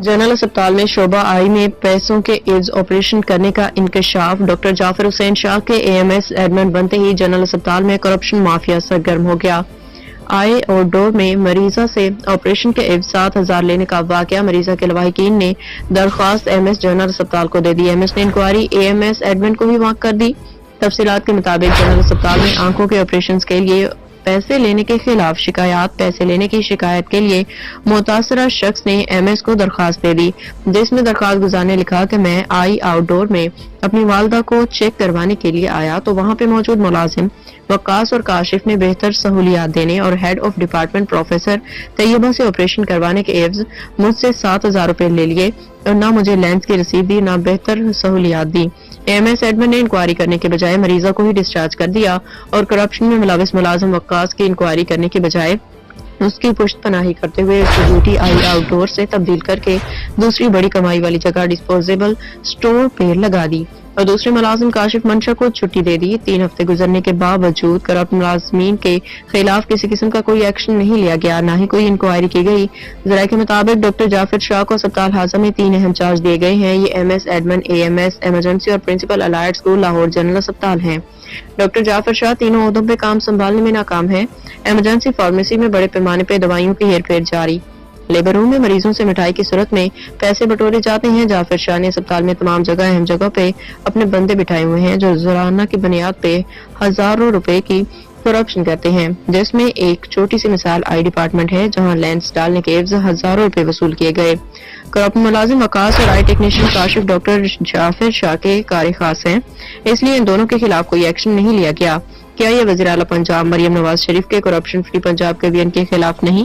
General अस्पताल में शोबा आई में पैसों के एवज ऑपरेशन करने का इंकशाफ। डॉक्टर जाफर हुसैन शाह के एएमएस एडमिन बनते ही जनरल अस्पताल में करप्शन माफिया सरगर्म हो गया। आई और डोर में मरीजा से ऑपरेशन के एवज 7,000 लेने का वाकया मरीजा के लवाहिकीन ने दरख्वास्त एएमएस जनरल अस्पताल को दे दी। एएमएस ने इंक्वायरी एएमएस एडमिन को भी वाक कर दी। तफसीलात के मुताबिक जनरल अस्पताल में आंखों के ऑपरेशन के लिए पैसे लेने के खिलाफ पैसे लेने की शिकायत के लिए मुतासरा शख्स ने एमएस को दरखास्त दे दी, जिसमें दरखास्त गुजार ने लिखा कि मैं आई आउटडोर में अपनी वालदा को चेक करवाने के लिए आया तो वहां पे मौजूद मुलाजिम वक्कास और काशिफ ने बेहतर सहूलियात देने और head of department professor Tayyaba से ऑपरेशन करवाने के एवज मुझसे 7,000 रुपए ले लिए और ना मुझे लेंस की रसीद दी ना बेहतर सहूलियात दी। एएमएस एडमिन ने इंक्वायरी करने के बजाय मरीजा को ही डिस्चार्ज कर दिया और करप्शन में मुलविस मुलाजिम वक्कास की इंक्वायरी करने के बजाय उसकी पुश्तपनाही करते हुए उसकी ड्यूटी आई आउटडोर से तब्दील करके दूसरी बड़ी कमाई वाली जगह डिस्पोजेबल स्टोर पे लगा दी और दूसरे मुलाजिम काशिफ मंशा को छुट्टी दे दी। 3 हफ्ते गुजरने के बावजूद करप्ट मुलाजमीन के खिलाफ किसी किस्म का कोई एक्शन नहीं लिया गया, ना ही कोई इंक्वायरी की गई। जराये के मुताबिक डॉक्टर जाफर शाह को अस्पताल हाजा में 3 अहम चार्ज दिए गए हैं। ये एमएस एडमिन, एएमएस, एमरजेंसी और principal allied school Lahore general अस्पताल हैं। डॉक्टर जाफर शाह तीनों ओहदों पे काम संभालने में नाकाम है। एमरजेंसी फार्मेसी में बड़े पैमाने पे दवाइयों की हेरफेर जारी। लेबर रूम में मरीजों से मिठाई की सूरत में पैसे बटोरे जाते हैं। जाफर शाह ने अस्पताल में तमाम जगह अहम जगह पे अपने बंदे बिठाए हुए हैं जो जुर्माना की बुनियाद पे हजारों रुपए की करप्शन करते हैं, जिसमें एक छोटी सी मिसाल आई डिपार्टमेंट है जहां लेंस डालने के एवज हजारों रुपए वसूल किए गए। करप्ट मुलाजिम वकास और आई टेक्नीशियन काशिफ डॉक्टर जाफर शाह के कारी खास हैं, इसलिए इन दोनों के खिलाफ कोई एक्शन नहीं लिया गया। क्या ये वज़ीर आला पंजाब मरियम नवाज शरीफ के करप्शन फ्री पंजाब के अभियान के खिलाफ नहीं